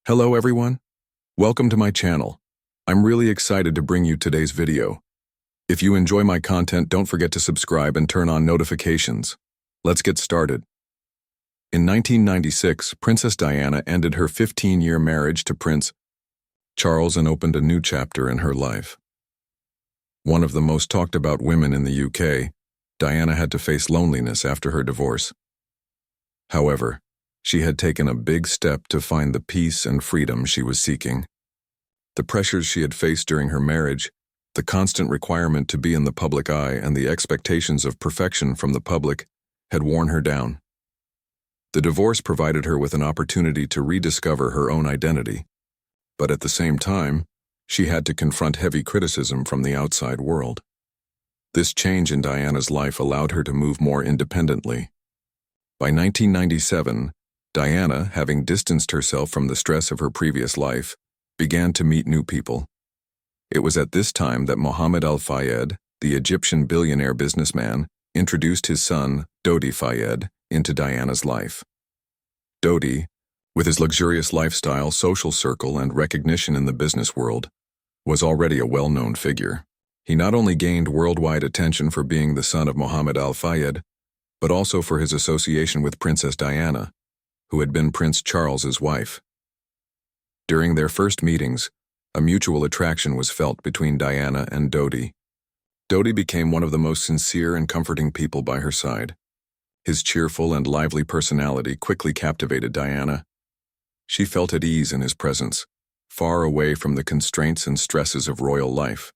Hello everyone, welcome to my channel. I'm really excited to bring you today's video. If you enjoy my content, don't forget to subscribe and turn on notifications. Let's get started. In 1996, Princess Diana ended her 15-year marriage to Prince Charles and opened a new chapter in her life. One of the most talked about women in the UK, Diana had to face loneliness after her divorce. However, she had taken a big step to find the peace and freedom she was seeking. The pressures she had faced during her marriage, the constant requirement to be in the public eye, and the expectations of perfection from the public had worn her down. The divorce provided her with an opportunity to rediscover her own identity, but at the same time, she had to confront heavy criticism from the outside world. This change in Diana's life allowed her to move more independently. By 1997, Diana, having distanced herself from the stress of her previous life, began to meet new people. It was at this time that Mohammed al-Fayed, the Egyptian billionaire businessman, introduced his son, Dodi Fayed, into Diana's life. Dodi, with his luxurious lifestyle, social circle, and recognition in the business world, was already a well-known figure. He not only gained worldwide attention for being the son of Mohammed al-Fayed, but also for his association with Princess Diana, who had been Prince Charles's wife. During their first meetings, a mutual attraction was felt between Diana and Dodi. Dodi became one of the most sincere and comforting people by her side. His cheerful and lively personality quickly captivated Diana. She felt at ease in his presence, far away from the constraints and stresses of royal life.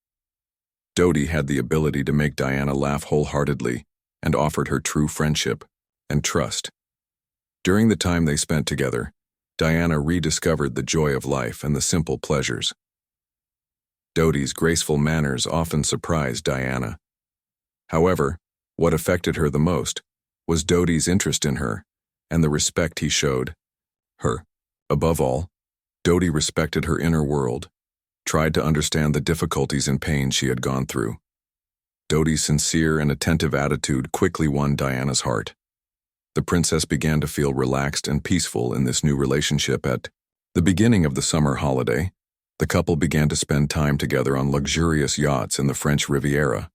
Dodi had the ability to make Diana laugh wholeheartedly and offered her true friendship and trust. During the time they spent together, Diana rediscovered the joy of life and the simple pleasures. Dodi's graceful manners often surprised Diana. However, what affected her the most was Dodi's interest in her and the respect he showed her. Above all, Dodi respected her inner world, tried to understand the difficulties and pains she had gone through. Dodi's sincere and attentive attitude quickly won Diana's heart. The princess began to feel relaxed and peaceful in this new relationship. At the beginning of the summer holiday, the couple began to spend time together on luxurious yachts in the French Riviera.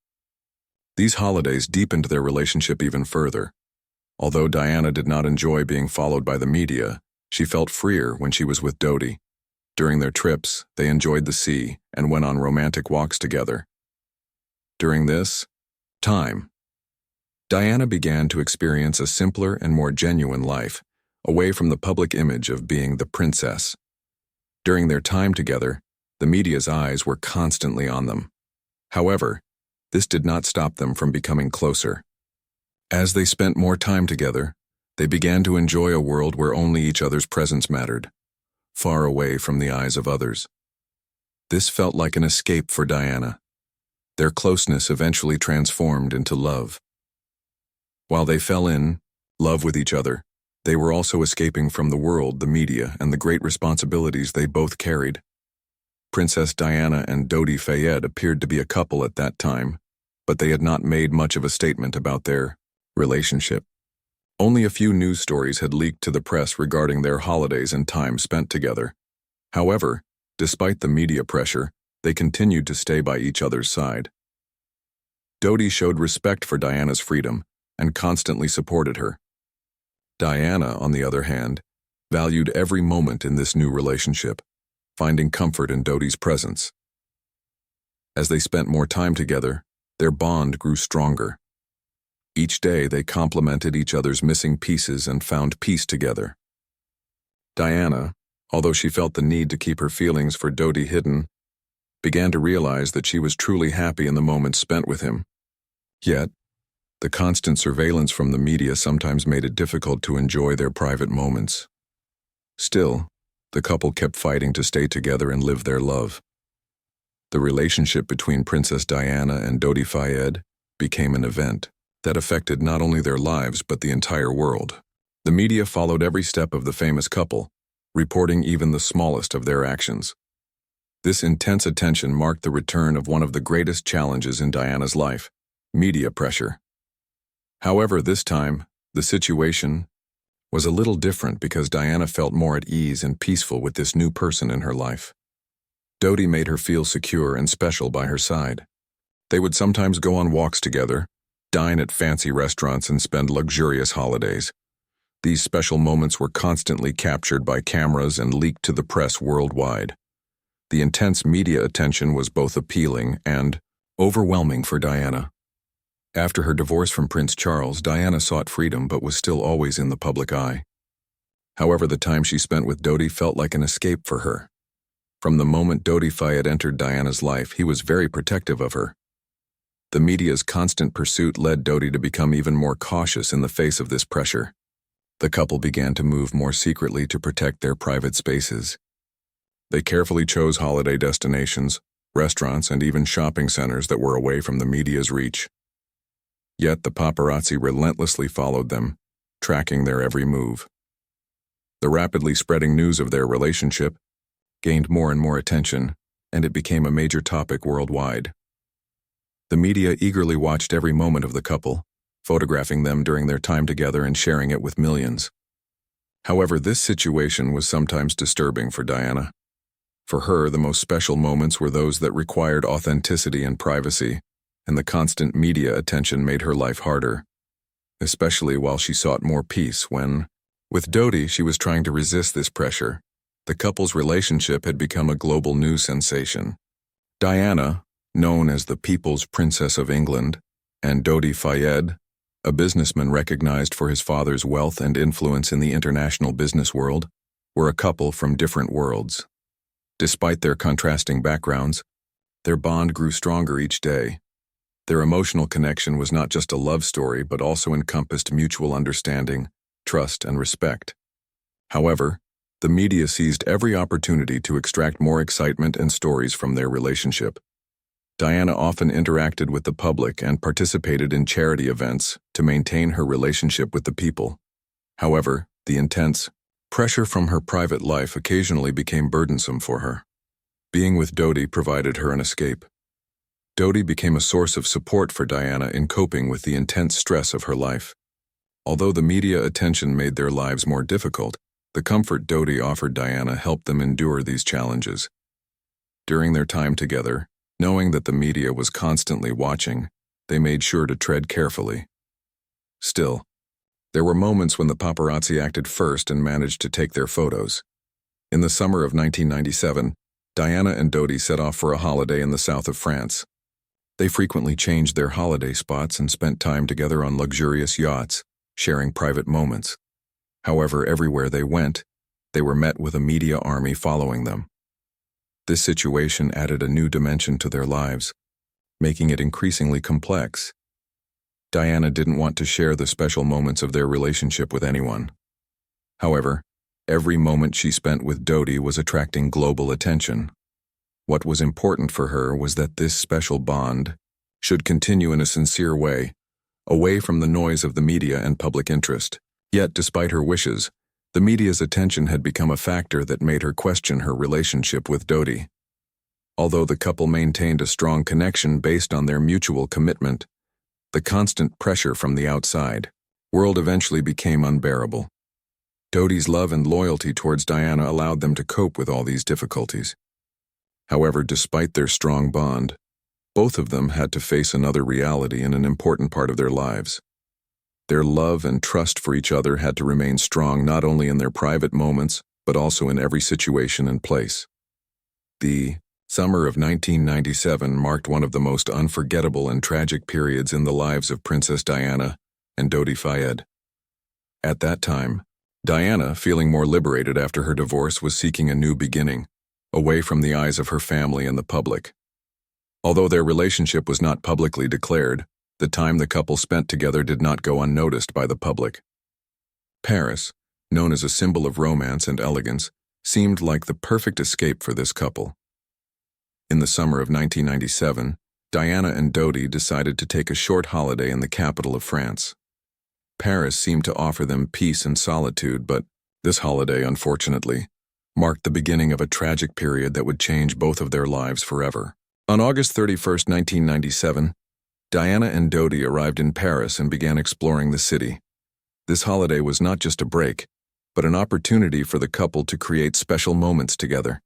These holidays deepened their relationship even further. Although Diana did not enjoy being followed by the media, she felt freer when she was with Dodi. During their trips, they enjoyed the sea and went on romantic walks together. During this time, Diana began to experience a simpler and more genuine life, away from the public image of being the princess. During their time together, the media's eyes were constantly on them. However, this did not stop them from becoming closer. As they spent more time together, they began to enjoy a world where only each other's presence mattered, far away from the eyes of others. This felt like an escape for Diana. Their closeness eventually transformed into love. While they fell in love with each other, they were also escaping from the world, the media, and the great responsibilities they both carried. Princess Diana and Dodi Fayed appeared to be a couple at that time, but they had not made much of a statement about their relationship. Only a few news stories had leaked to the press regarding their holidays and time spent together. However, despite the media pressure, they continued to stay by each other's side. Dodi showed respect for Diana's freedom and constantly supported her. Diana, on the other hand, valued every moment in this new relationship, finding comfort in Dodi's presence. As they spent more time together, their bond grew stronger. Each day they complemented each other's missing pieces and found peace together. Diana, although she felt the need to keep her feelings for Dodi hidden, began to realize that she was truly happy in the moments spent with him. Yet, the constant surveillance from the media sometimes made it difficult to enjoy their private moments. Still, the couple kept fighting to stay together and live their love. The relationship between Princess Diana and Dodi Fayed became an event that affected not only their lives but the entire world. The media followed every step of the famous couple, reporting even the smallest of their actions. This intense attention marked the return of one of the greatest challenges in Diana's life: media pressure. However, this time, the situation was a little different because Diana felt more at ease and peaceful with this new person in her life. Dodi made her feel secure and special by her side. They would sometimes go on walks together, dine at fancy restaurants, and spend luxurious holidays. These special moments were constantly captured by cameras and leaked to the press worldwide. The intense media attention was both appealing and overwhelming for Diana. After her divorce from Prince Charles, Diana sought freedom but was still always in the public eye. However, the time she spent with Dodi felt like an escape for her. From the moment Dodi Fayed entered Diana's life, he was very protective of her. The media's constant pursuit led Dodi to become even more cautious in the face of this pressure. The couple began to move more secretly to protect their private spaces. They carefully chose holiday destinations, restaurants, and even shopping centers that were away from the media's reach. Yet the paparazzi relentlessly followed them, tracking their every move. The rapidly spreading news of their relationship gained more and more attention, and it became a major topic worldwide. The media eagerly watched every moment of the couple, photographing them during their time together and sharing it with millions. However, this situation was sometimes disturbing for Diana. For her, the most special moments were those that required authenticity and privacy, and the constant media attention made her life harder, especially while she sought more peace when, with Dodi, she was trying to resist this pressure. The couple's relationship had become a global news sensation. Diana, known as the People's Princess of England, and Dodi Fayed, a businessman recognized for his father's wealth and influence in the international business world, were a couple from different worlds. Despite their contrasting backgrounds, their bond grew stronger each day. Their emotional connection was not just a love story but also encompassed mutual understanding, trust, and respect. However, the media seized every opportunity to extract more excitement and stories from their relationship. Diana often interacted with the public and participated in charity events to maintain her relationship with the people. However, the intense pressure from her private life occasionally became burdensome for her. Being with Dodi provided her an escape. Dodi became a source of support for Diana in coping with the intense stress of her life. Although the media attention made their lives more difficult, the comfort Dodi offered Diana helped them endure these challenges. During their time together, knowing that the media was constantly watching, they made sure to tread carefully. Still, there were moments when the paparazzi acted first and managed to take their photos. In the summer of 1997, Diana and Dodi set off for a holiday in the south of France. They frequently changed their holiday spots and spent time together on luxurious yachts, sharing private moments. However, everywhere they went, they were met with a media army following them. This situation added a new dimension to their lives, making it increasingly complex. Diana didn't want to share the special moments of their relationship with anyone. However, every moment she spent with Dodi was attracting global attention. What was important for her was that this special bond should continue in a sincere way, away from the noise of the media and public interest. Yet, despite her wishes, the media's attention had become a factor that made her question her relationship with Dodi. Although the couple maintained a strong connection based on their mutual commitment, the constant pressure from the outside world eventually became unbearable. Dodi's love and loyalty towards Diana allowed them to cope with all these difficulties. However, despite their strong bond, both of them had to face another reality in an important part of their lives. Their love and trust for each other had to remain strong not only in their private moments, but also in every situation and place. The summer of 1997 marked one of the most unforgettable and tragic periods in the lives of Princess Diana and Dodi Fayed. At that time, Diana, feeling more liberated after her divorce, was seeking a new beginning, away from the eyes of her family and the public. Although their relationship was not publicly declared, the time the couple spent together did not go unnoticed by the public. Paris, known as a symbol of romance and elegance, seemed like the perfect escape for this couple. In the summer of 1997, Diana and Dodi decided to take a short holiday in the capital of France. Paris seemed to offer them peace and solitude, but this holiday, unfortunately, marked the beginning of a tragic period that would change both of their lives forever. On August 31, 1997, Diana and Dodi arrived in Paris and began exploring the city. This holiday was not just a break, but an opportunity for the couple to create special moments together.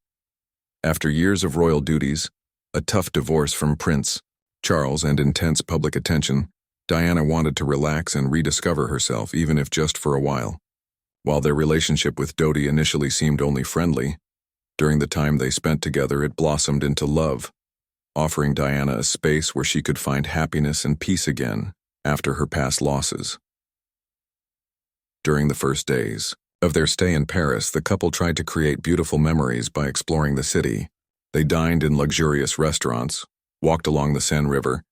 After years of royal duties, a tough divorce from Prince Charles, and intense public attention, Diana wanted to relax and rediscover herself, even if just for a while. While their relationship with Dodi initially seemed only friendly, during the time they spent together it blossomed into love, offering Diana a space where she could find happiness and peace again after her past losses. During the first days of their stay in Paris, the couple tried to create beautiful memories by exploring the city. They dined in luxurious restaurants, walked along the Seine River,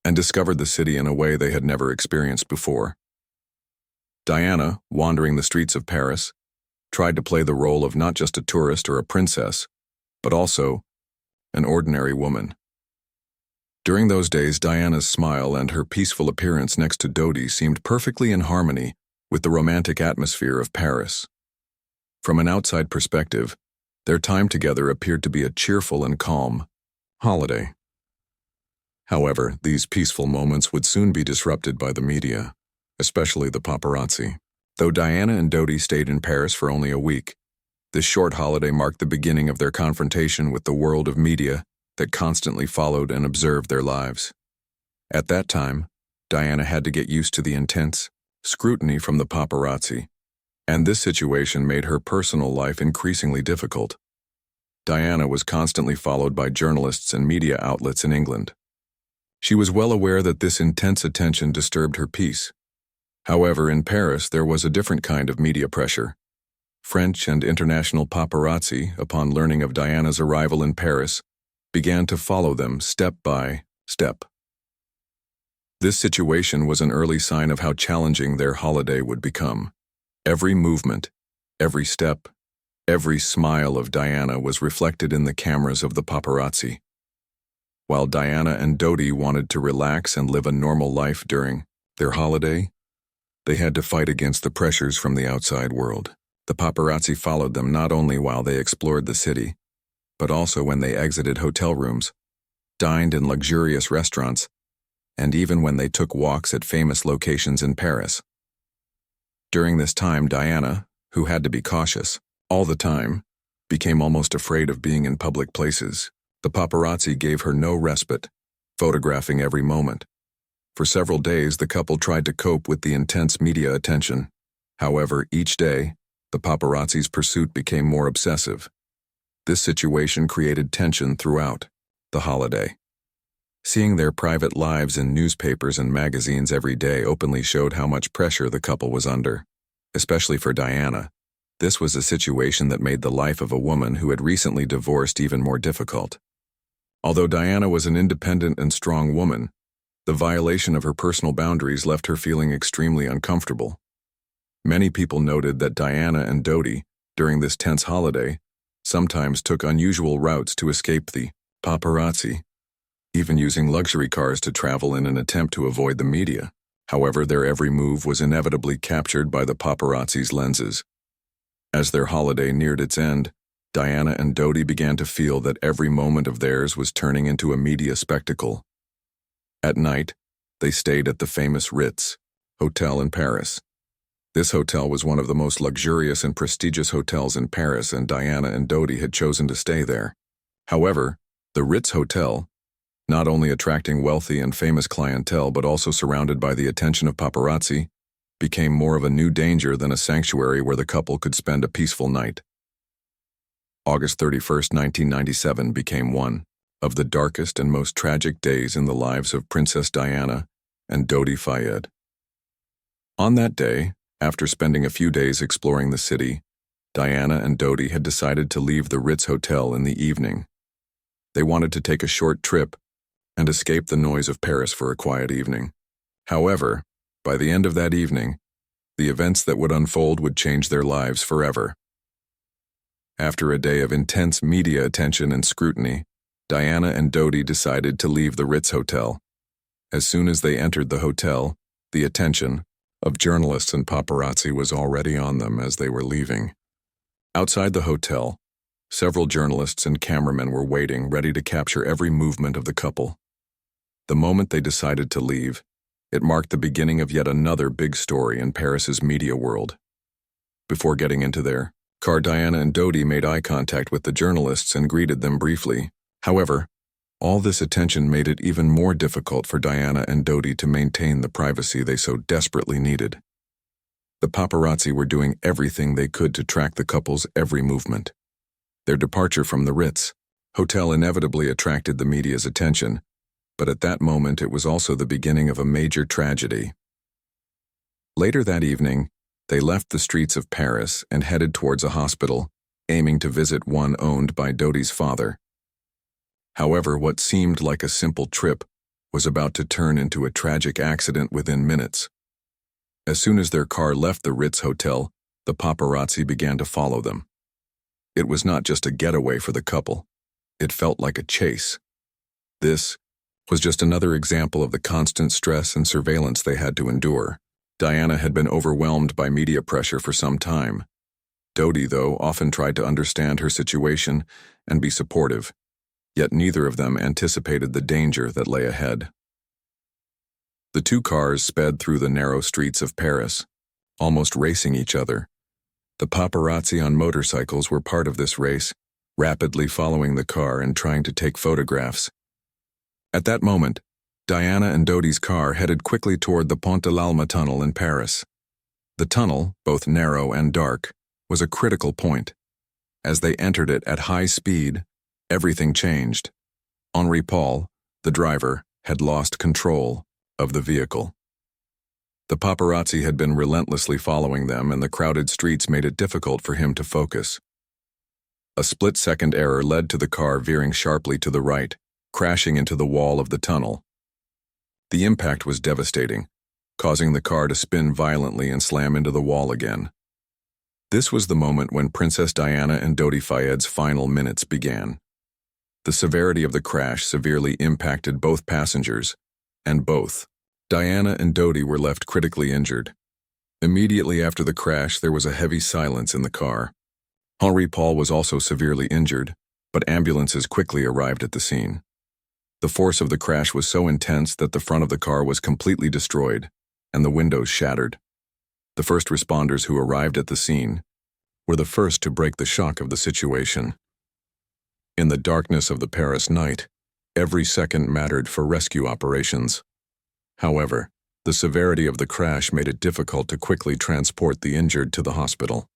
and discovered the city in a way they had never experienced before. Diana, wandering the streets of Paris, tried to play the role of not just a tourist or a princess, but also an ordinary woman. During those days, Diana's smile and her peaceful appearance next to Dodi seemed perfectly in harmony with the romantic atmosphere of Paris. From an outside perspective, their time together appeared to be a cheerful and calm holiday. However, these peaceful moments would soon be disrupted by the media, especially the paparazzi. Though Diana and Dodi stayed in Paris for only a week, this short holiday marked the beginning of their confrontation with the world of media that constantly followed and observed their lives. At that time, Diana had to get used to the intense scrutiny from the paparazzi, and this situation made her personal life increasingly difficult. Diana was constantly followed by journalists and media outlets in England. She was well aware that this intense attention disturbed her peace. However, in Paris, there was a different kind of media pressure. French and international paparazzi, upon learning of Diana's arrival in Paris, began to follow them step by step. This situation was an early sign of how challenging their holiday would become. Every movement, every step, every smile of Diana was reflected in the cameras of the paparazzi. While Diana and Dodi wanted to relax and live a normal life during their holiday, they had to fight against the pressures from the outside world. The paparazzi followed them not only while they explored the city, but also when they exited hotel rooms, dined in luxurious restaurants, and even when they took walks at famous locations in Paris. During this time, Diana, who had to be cautious all the time, became almost afraid of being in public places. The paparazzi gave her no respite, photographing every moment. For several days, the couple tried to cope with the intense media attention. However, each day, the paparazzi's pursuit became more obsessive. This situation created tension throughout the holiday. Seeing their private lives in newspapers and magazines every day openly showed how much pressure the couple was under. Especially for Diana, this was a situation that made the life of a woman who had recently divorced even more difficult. Although Diana was an independent and strong woman, the violation of her personal boundaries left her feeling extremely uncomfortable. Many people noted that Diana and Dodi, during this tense holiday, sometimes took unusual routes to escape the paparazzi, even using luxury cars to travel in an attempt to avoid the media. However, their every move was inevitably captured by the paparazzi's lenses. As their holiday neared its end, Diana and Dodi began to feel that every moment of theirs was turning into a media spectacle. At night, they stayed at the famous Ritz Hotel in Paris. This hotel was one of the most luxurious and prestigious hotels in Paris, and Diana and Dodi had chosen to stay there. However, the Ritz Hotel, not only attracting wealthy and famous clientele but also surrounded by the attention of paparazzi, became more of a new danger than a sanctuary where the couple could spend a peaceful night. August 31st, 1997 became one of the darkest and most tragic days in the lives of Princess Diana and Dodi Fayed. On that day, after spending a few days exploring the city, Diana and Dodi had decided to leave the Ritz Hotel in the evening. They wanted to take a short trip and escape the noise of Paris for a quiet evening. However, by the end of that evening, the events that would unfold would change their lives forever. After a day of intense media attention and scrutiny, Diana and Dodi decided to leave the Ritz Hotel. As soon as they entered the hotel, the attention of journalists and paparazzi was already on them as they were leaving. Outside the hotel, several journalists and cameramen were waiting, ready to capture every movement of the couple. The moment they decided to leave, It marked the beginning of yet another big story in Paris's media world. Before getting into their car, Diana and Dodi made eye contact with the journalists and greeted them briefly. However, all this attention made it even more difficult for Diana and Dodi to maintain the privacy they so desperately needed. The paparazzi were doing everything they could to track the couple's every movement. Their departure from the Ritz Hotel inevitably attracted the media's attention, but at that moment it was also the beginning of a major tragedy. Later that evening, they left the streets of Paris and headed towards a hospital, aiming to visit one owned by Dodi's father. However, what seemed like a simple trip was about to turn into a tragic accident within minutes. As soon as their car left the Ritz Hotel, the paparazzi began to follow them. It was not just a getaway for the couple. It felt like a chase. This was just another example of the constant stress and surveillance they had to endure. Diana had been overwhelmed by media pressure for some time. Dodi, though, often tried to understand her situation and be supportive, yet neither of them anticipated the danger that lay ahead. The two cars sped through the narrow streets of Paris, almost racing each other. The paparazzi on motorcycles were part of this race, rapidly following the car and trying to take photographs. At that moment, Diana and Dodi's car headed quickly toward the Pont de l'Alma tunnel in Paris. The tunnel, both narrow and dark, was a critical point. As they entered it at high speed, everything changed. Henri Paul, the driver, had lost control of the vehicle. The paparazzi had been relentlessly following them, and the crowded streets made it difficult for him to focus. A split-second error led to the car veering sharply to the right, crashing into the wall of the tunnel. The impact was devastating, causing the car to spin violently and slam into the wall again. This was the moment when Princess Diana and Dodi Fayed's final minutes began. The severity of the crash severely impacted both passengers, and both Diana and Dodi were left critically injured. Immediately after the crash, there was a heavy silence in the car. Henri Paul was also severely injured, but ambulances quickly arrived at the scene. The force of the crash was so intense that the front of the car was completely destroyed, and the windows shattered. The first responders who arrived at the scene were the first to break the shock of the situation. In the darkness of the Paris night, every second mattered for rescue operations. However, the severity of the crash made it difficult to quickly transport the injured to the hospital.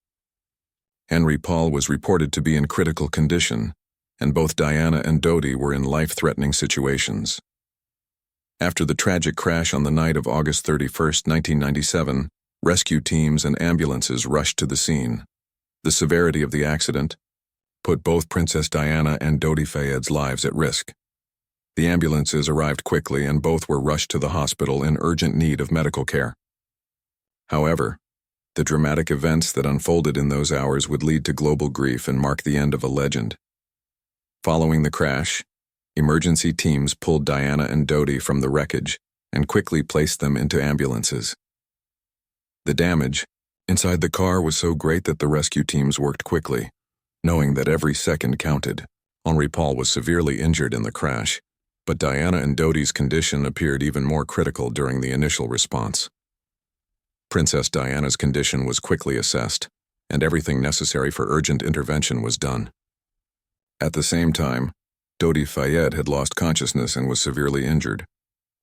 Henri Paul was reported to be in critical condition, and both Diana and Dodi were in life-threatening situations. After the tragic crash on the night of August 31, 1997, rescue teams and ambulances rushed to the scene. The severity of the accident put both Princess Diana and Dodi Fayed's lives at risk. The ambulances arrived quickly and both were rushed to the hospital in urgent need of medical care. However, the dramatic events that unfolded in those hours would lead to global grief and mark the end of a legend. Following the crash, emergency teams pulled Diana and Dodi from the wreckage and quickly placed them into ambulances. The damage inside the car was so great that the rescue teams worked quickly, knowing that every second counted. Henri Paul was severely injured in the crash, but Diana and Dodi's condition appeared even more critical during the initial response. Princess Diana's condition was quickly assessed, and everything necessary for urgent intervention was done. At the same time, Dodi Fayed had lost consciousness and was severely injured.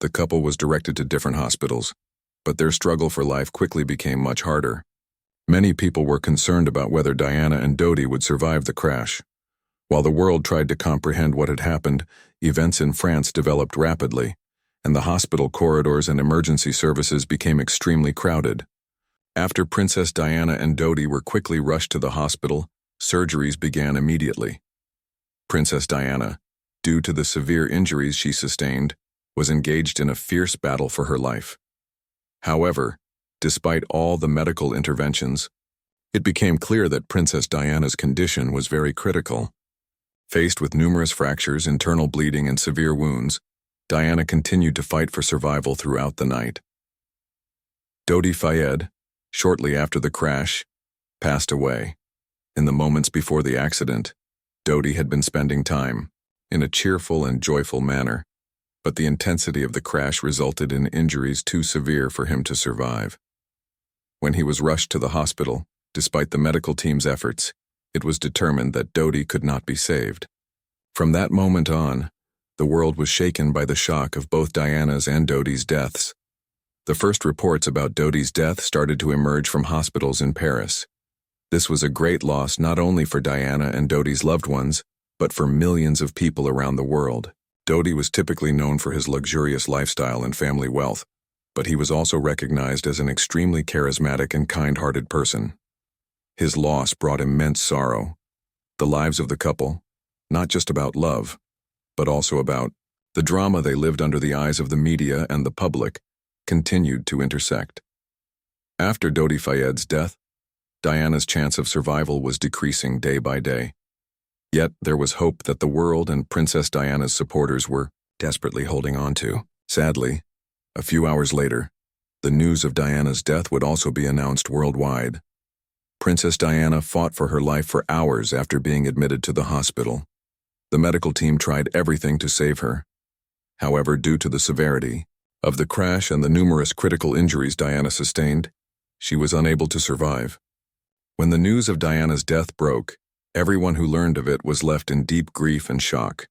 The couple was directed to different hospitals, but their struggle for life quickly became much harder. Many people were concerned about whether Diana and Dodi would survive the crash. While the world tried to comprehend what had happened, events in France developed rapidly, and the hospital corridors and emergency services became extremely crowded. After Princess Diana and Dodi were quickly rushed to the hospital, surgeries began immediately. Princess Diana, due to the severe injuries she sustained, was engaged in a fierce battle for her life. However, despite all the medical interventions, it became clear that Princess Diana's condition was very critical. Faced with numerous fractures, internal bleeding, and severe wounds, Diana continued to fight for survival throughout the night. Dodi Fayed, shortly after the crash, passed away. In the moments before the accident, Dodi had been spending time in a cheerful and joyful manner, but the intensity of the crash resulted in injuries too severe for him to survive. When he was rushed to the hospital, despite the medical team's efforts, it was determined that Dodi could not be saved. From that moment on, the world was shaken by the shock of both Diana's and Dodi's deaths. The first reports about Dodi's death started to emerge from hospitals in Paris. This was a great loss not only for Diana and Dodi's loved ones, but for millions of people around the world. Dodi was typically known for his luxurious lifestyle and family wealth, but he was also recognized as an extremely charismatic and kind-hearted person. His loss brought immense sorrow. The lives of the couple, not just about love, but also about the drama they lived under the eyes of the media and the public, continued to intersect. After Dodi Fayed's death, Diana's chance of survival was decreasing day by day. Yet there was hope that the world and Princess Diana's supporters were desperately holding on to. Sadly, a few hours later, the news of Diana's death would also be announced worldwide. Princess Diana fought for her life for hours after being admitted to the hospital. The medical team tried everything to save her. However, due to the severity of the crash and the numerous critical injuries Diana sustained, she was unable to survive. When the news of Diana's death broke, everyone who learned of it was left in deep grief and shock.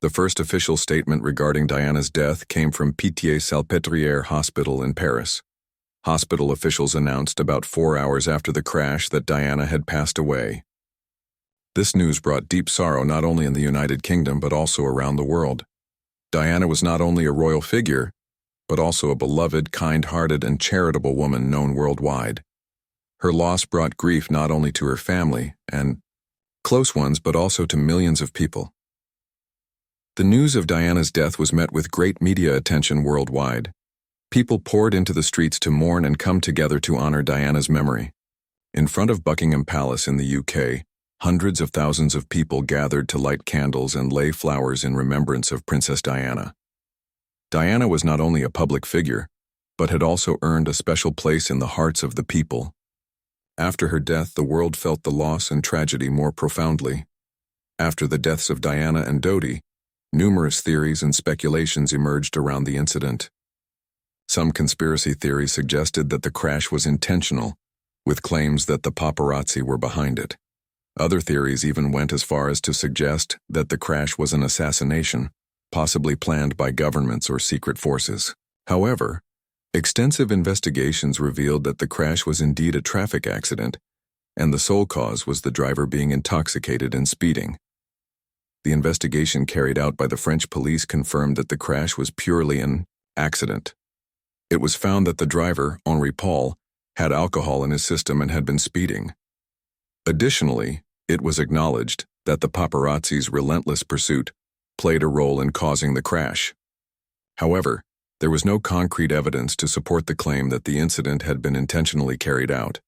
The first official statement regarding Diana's death came from Pitié-Salpêtrière Hospital in Paris. Hospital officials announced about 4 hours after the crash that Diana had passed away. This news brought deep sorrow not only in the United Kingdom but also around the world. Diana was not only a royal figure, but also a beloved, kind-hearted, and charitable woman known worldwide. Her loss brought grief not only to her family and close ones but also to millions of people. The news of Diana's death was met with great media attention worldwide. People poured into the streets to mourn and come together to honor Diana's memory. In front of Buckingham Palace in the UK, hundreds of thousands of people gathered to light candles and lay flowers in remembrance of Princess Diana. Diana was not only a public figure, but had also earned a special place in the hearts of the people. After her death, the world felt the loss and tragedy more profoundly. After the deaths of Diana and Dodi, numerous theories and speculations emerged around the incident. Some conspiracy theories suggested that the crash was intentional, with claims that the paparazzi were behind it. Other theories even went as far as to suggest that the crash was an assassination, possibly planned by governments or secret forces. However, extensive investigations revealed that the crash was indeed a traffic accident, and the sole cause was the driver being intoxicated and speeding. The investigation carried out by the French police confirmed that the crash was purely an accident. It was found that the driver, Henri Paul, had alcohol in his system and had been speeding. Additionally, it was acknowledged that the paparazzi's relentless pursuit played a role in causing the crash. However, there was no concrete evidence to support the claim that the incident had been intentionally carried out.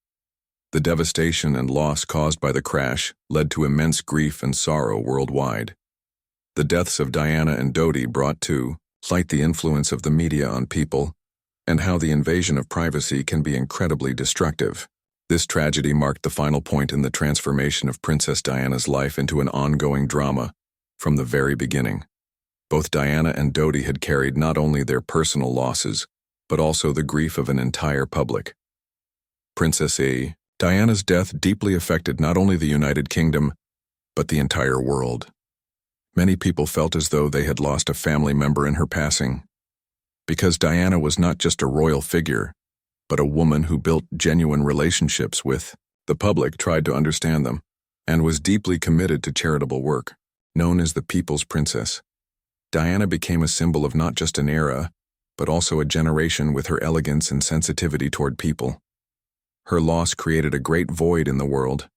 The devastation and loss caused by the crash led to immense grief and sorrow worldwide. The deaths of Diana and Dodi brought to light the influence of the media on people and how the invasion of privacy can be incredibly destructive. This tragedy marked the final point in the transformation of Princess Diana's life into an ongoing drama from the very beginning. Both Diana and Dodi had carried not only their personal losses, but also the grief of an entire public. Princess Diana's death deeply affected not only the United Kingdom, but the entire world. Many people felt as though they had lost a family member in her passing. Because Diana was not just a royal figure, but a woman who built genuine relationships with the public, tried to understand them, and was deeply committed to charitable work. Known as the People's Princess, Diana became a symbol of not just an era, but also a generation with her elegance and sensitivity toward people. Her loss created a great void in the world,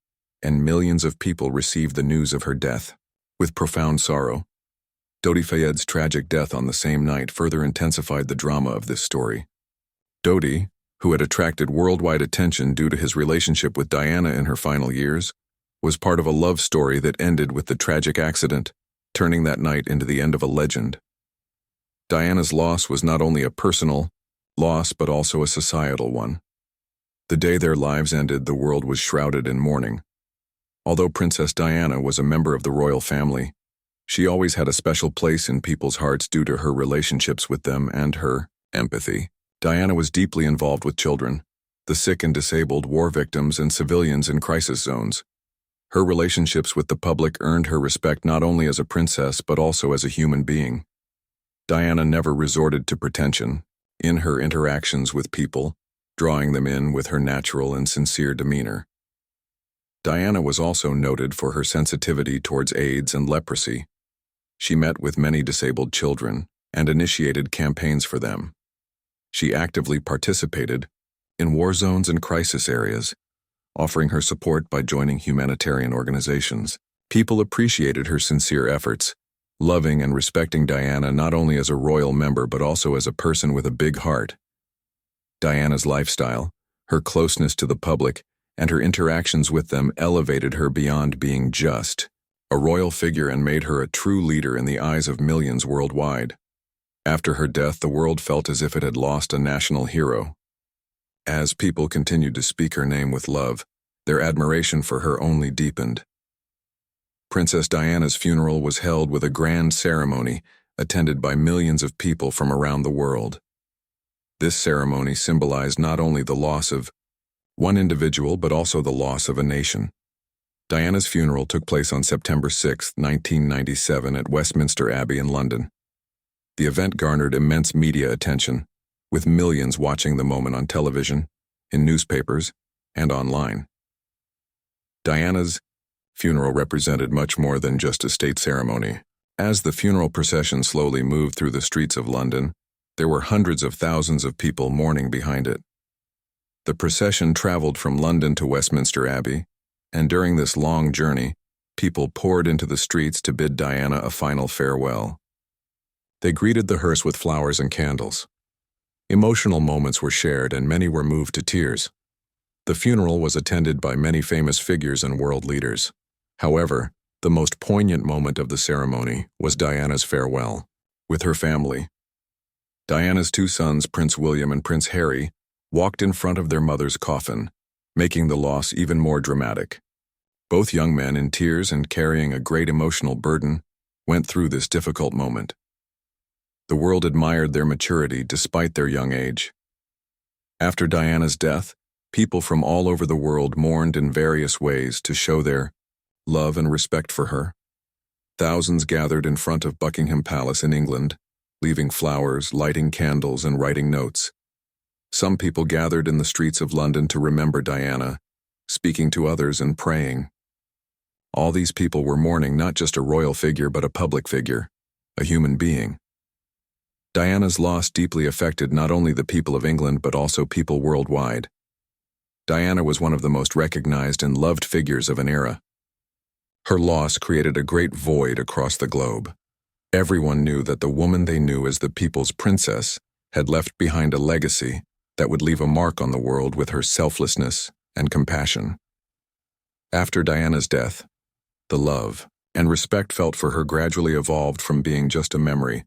and millions of people received the news of her death with profound sorrow. Dodi Fayed's tragic death on the same night further intensified the drama of this story. Dodi, who had attracted worldwide attention due to his relationship with Diana in her final years, was part of a love story that ended with the tragic accident, turning that night into the end of a legend. Diana's loss was not only a personal loss but also a societal one. The day their lives ended, the world was shrouded in mourning. Although Princess Diana was a member of the royal family, She always had a special place in people's hearts due to her relationships with them and her empathy. Diana was deeply involved with children, the sick and disabled, war victims, and civilians in crisis zones. Her relationships with the public earned her respect not only as a princess but also as a human being. Diana never resorted to pretension in her interactions with people, drawing them in with her natural and sincere demeanor. Diana was also noted for her sensitivity towards AIDS and leprosy. She met with many disabled children and initiated campaigns for them. She actively participated in war zones and crisis areas, offering her support by joining humanitarian organizations. People appreciated her sincere efforts, loving and respecting Diana not only as a royal member but also as a person with a big heart. Diana's lifestyle, her closeness to the public, and her interactions with them elevated her beyond being just a royal figure and made her a true leader in the eyes of millions worldwide. After her death, the world felt as if it had lost a national hero. As people continued to speak her name with love, their admiration for her only deepened. Princess Diana's funeral was held with a grand ceremony attended by millions of people from around the world. This ceremony symbolized not only the loss of one individual but also the loss of a nation. Diana's funeral took place on September 6, 1997 at Westminster Abbey in London. The event garnered immense media attention, with millions watching the moment on television, in newspapers, and online. Diana's funeral represented much more than just a state ceremony. As the funeral procession slowly moved through the streets of London, there were hundreds of thousands of people mourning behind it. The procession traveled from London to Westminster Abbey, and during this long journey, people poured into the streets to bid Diana a final farewell. They greeted the hearse with flowers and candles. Emotional moments were shared and many were moved to tears. The funeral was attended by many famous figures and world leaders. However, the most poignant moment of the ceremony was Diana's farewell with her family. Diana's two sons, Prince William and Prince Harry, walked in front of their mother's coffin, making the loss even more dramatic. Both young men, in tears and carrying a great emotional burden, went through this difficult moment. The world admired their maturity despite their young age. After Diana's death, people from all over the world mourned in various ways to show their love and respect for her. Thousands gathered in front of Buckingham Palace in England, leaving flowers, lighting candles, and writing notes. Some people gathered in the streets of London to remember Diana, speaking to others and praying. All these people were mourning not just a royal figure but a public figure, a human being. Diana's loss deeply affected not only the people of England but also people worldwide. Diana was one of the most recognized and loved figures of an era. Her loss created a great void across the globe. Everyone knew that the woman they knew as the people's princess had left behind a legacy that would leave a mark on the world with her selflessness and compassion. After Diana's death, the love and respect felt for her gradually evolved from being just a memory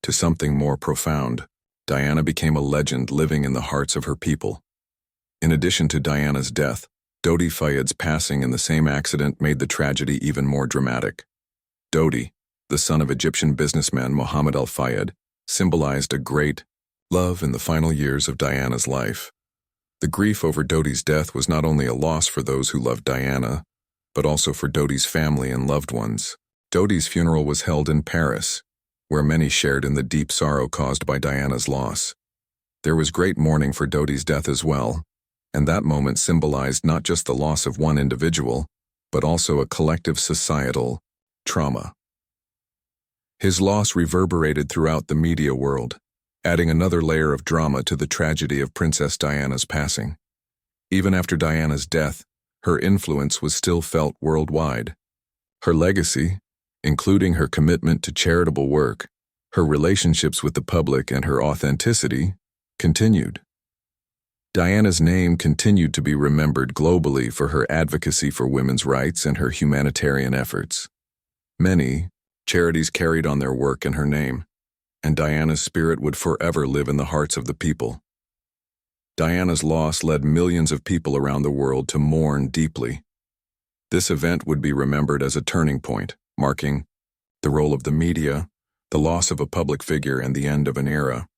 to something more profound. Diana became a legend living in the hearts of her people. In addition to Diana's death, Dodi Fayed's passing in the same accident made the tragedy even more dramatic. Dodi, the son of Egyptian businessman Mohammed al-Fayed, symbolized a great love in the final years of Diana's life. The grief over Dodi's death was not only a loss for those who loved Diana, but also for Dodi's family and loved ones. Dodi's funeral was held in Paris, where many shared in the deep sorrow caused by Diana's loss. There was great mourning for Dodi's death as well, and that moment symbolized not just the loss of one individual, but also a collective societal trauma. His loss reverberated throughout the media world, adding another layer of drama to the tragedy of Princess Diana's passing. Even after Diana's death, her influence was still felt worldwide. Her legacy, including her commitment to charitable work, her relationships with the public, and her authenticity, continued. Diana's name continued to be remembered globally for her advocacy for women's rights and her humanitarian efforts. Many charities carried on their work in her name, and Diana's spirit would forever live in the hearts of the people. Diana's loss led millions of people around the world to mourn deeply. This event would be remembered as a turning point, marking the role of the media, the loss of a public figure, and the end of an era.